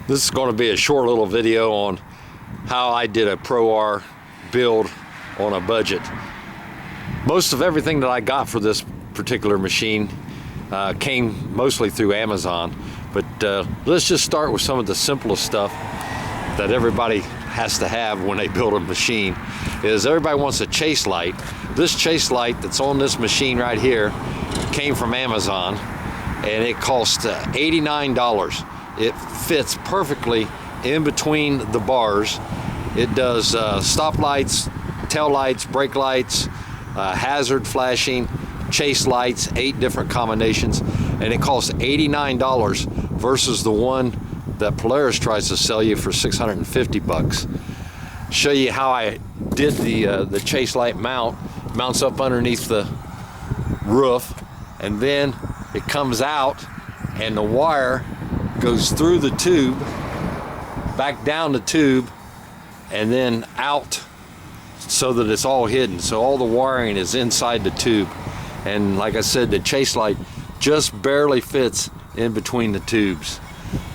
This is going to be a short little video on how I did a Pro R build on a budget. Most of everything that I got for this particular machine came mostly through Amazon, but let's just start with some of the simplest stuff that everybody has to have when they build a machine. Is everybody wants a chase light. This chase light that's on this machine right here came from Amazon, and it cost $89. It fits perfectly in between the bars. It does stop lights, tail lights, brake lights, hazard flashing, chase lights, 8 different combinations, and it costs $89 versus the one that Polaris tries to sell you for 650 bucks. Show you how I did the chase light mount. Mounts up underneath the roof, and then it comes out and the wire goes through the tube, back down the tube, and then out so that it's all hidden. So all the wiring is inside the tube. And like I said, the chase light just barely fits in between the tubes.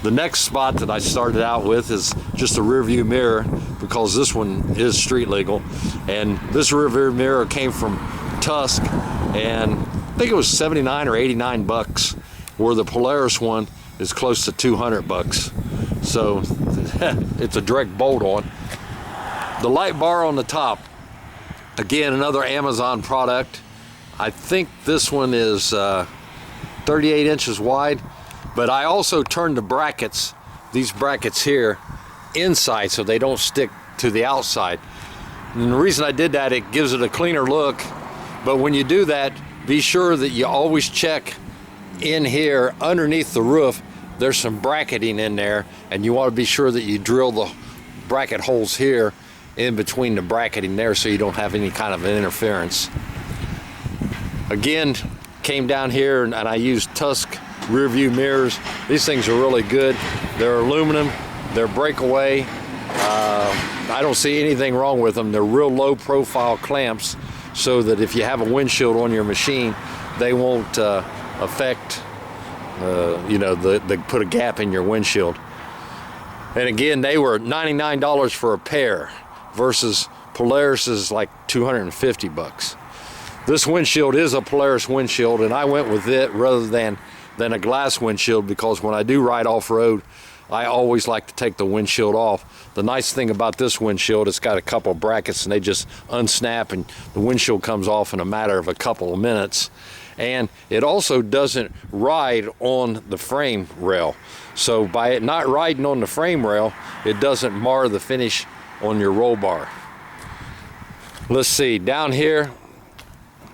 The next spot that I started out with is just a rear view mirror, because this one is street legal. And this rear view mirror came from Tusk, and I think it was 79 or 89 bucks, where the Polaris one is close to 200 bucks. So it's a direct bolt on. The light bar on the top, again, another Amazon product. I think this one is 38 inches wide, but I also turned the brackets, these brackets here, inside so they don't stick to the outside. And the reason I did that, it gives it a cleaner look. But when you do that, be sure that you always check in here underneath the roof. There's some bracketing in there, and you want to be sure that you drill the bracket holes here in between the bracketing there so you don't have any kind of interference. Again, came down here and I used Tusk rear view mirrors. These things are really good. They're aluminum, they're breakaway. I don't see anything wrong with them. They're real low profile clamps, so that if you have a windshield on your machine, they won't affect they put a gap in your windshield. And again, they were $99 for a pair versus Polaris is like 250 bucks. This windshield is a Polaris windshield, and I went with it rather than a glass windshield, because when I do ride off-road, I always like to take the windshield off. The nice thing about this windshield, it's got a couple of brackets and they just unsnap and the windshield comes off in a matter of a couple of minutes. And it also doesn't ride on the frame rail. So by it not riding on the frame rail, it doesn't mar the finish on your roll bar. Let's see, down here,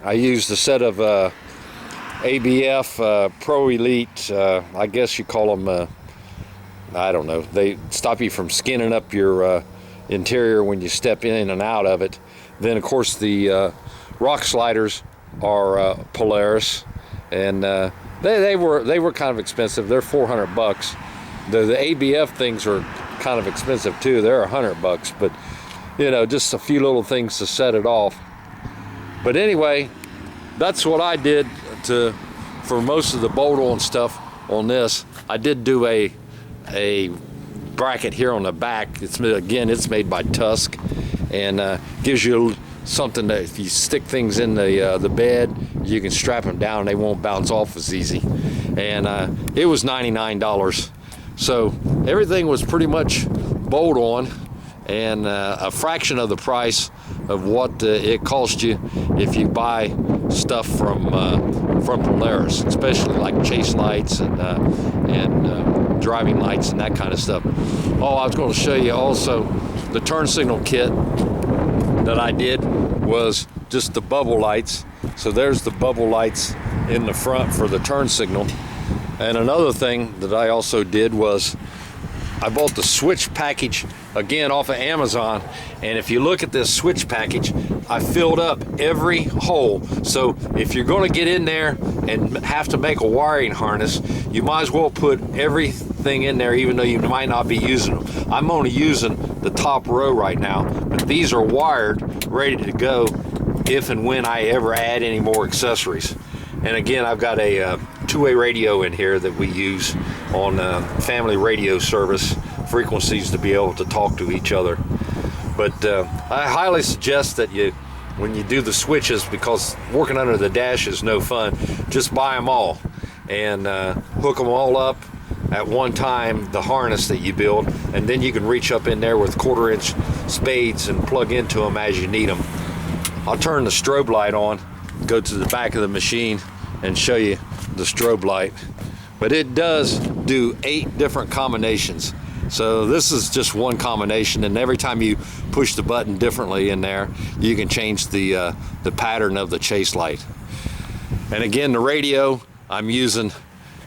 I used a set of ABF Pro Elite, I guess you call them, I don't know, they stop you from skinning up your interior when you step in and out of it. Then of course the rock sliders are Polaris, and they were kind of expensive. They're 400 bucks. The ABF things are kind of expensive too. They're 100 bucks, but you know, just a few little things to set it off. But anyway, that's what I did for most of the bolt-on stuff on this. I did do a bracket here on the back. It's made by Tusk, and gives you something that if you stick things in the bed, you can strap them down and they won't bounce off as easy. And it was $99. So everything was pretty much bolt on, and a fraction of the price of what it cost you if you buy stuff from Polaris, especially like chase lights and driving lights and that kind of stuff. Oh, I was going to show you also the turn signal kit that I did was just the bubble lights. So there's the bubble lights in the front for the turn signal. And another thing that I also did was I bought the switch package, again, off of Amazon. And if you look at this switch package, I filled up every hole. So if you're going to get in there and have to make a wiring harness, you might as well put everything in there, even though you might not be using them. I'm only using the top row right now, but these are wired, ready to go if and when I ever add any more accessories. And again, I've got a two-way radio in here that we use on family radio service frequencies to be able to talk to each other. But I highly suggest that when you do the switches, because working under the dash is no fun, just buy them all and hook them all up at one time, the harness that you build, and then you can reach up in there with 1/4-inch spades and plug into them as you need them. I'll turn the strobe light on, go to the back of the machine and show you the strobe light. But it does do 8 different combinations. So this is just one combination, and every time you push the button differently in there, you can change the pattern of the chase light. And again, the radio, I'm using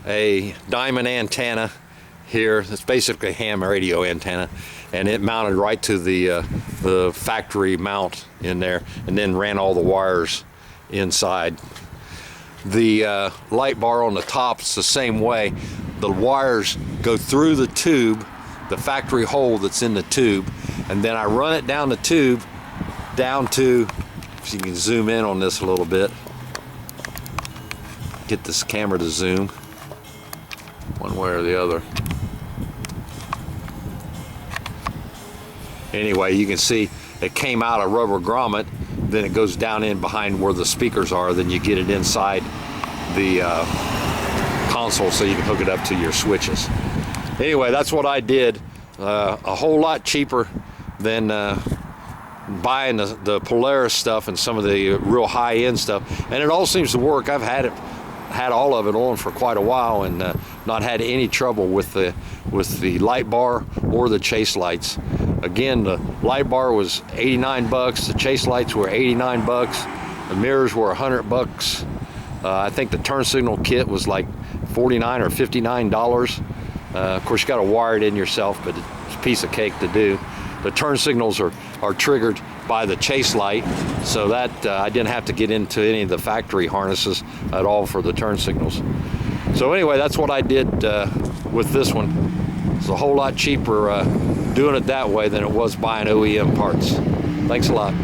a diamond antenna here. It's basically a ham radio antenna, and it mounted right to the factory mount in there, and then ran all the wires inside. The light bar on the top is the same way. The wires go through the tube, the factory hole that's in the tube, and then I run it down the tube down to, if you can zoom in on this a little bit, get this camera to zoom one way or the other. Anyway, you can see it came out a rubber grommet, then it goes down in behind where the speakers are, then you get it inside the console so you can hook it up to your switches. Anyway, that's what I did. A whole lot cheaper than buying the Polaris stuff and some of the real high-end stuff, and it all seems to work. I've had all of it on for quite a while and not had any trouble with the light bar or the chase lights. Again, the light bar was 89 bucks, the chase lights were 89 bucks, the mirrors were 100 bucks. I think the turn signal kit was like $49 or $59. Of course, you got to wire it in yourself, but it's a piece of cake to do. The turn signals are triggered by the chase light, so that I didn't have to get into any of the factory harnesses at all for the turn signals. So anyway, that's what I did with this one. It's a whole lot cheaper doing it that way than it was buying OEM parts. Thanks a lot.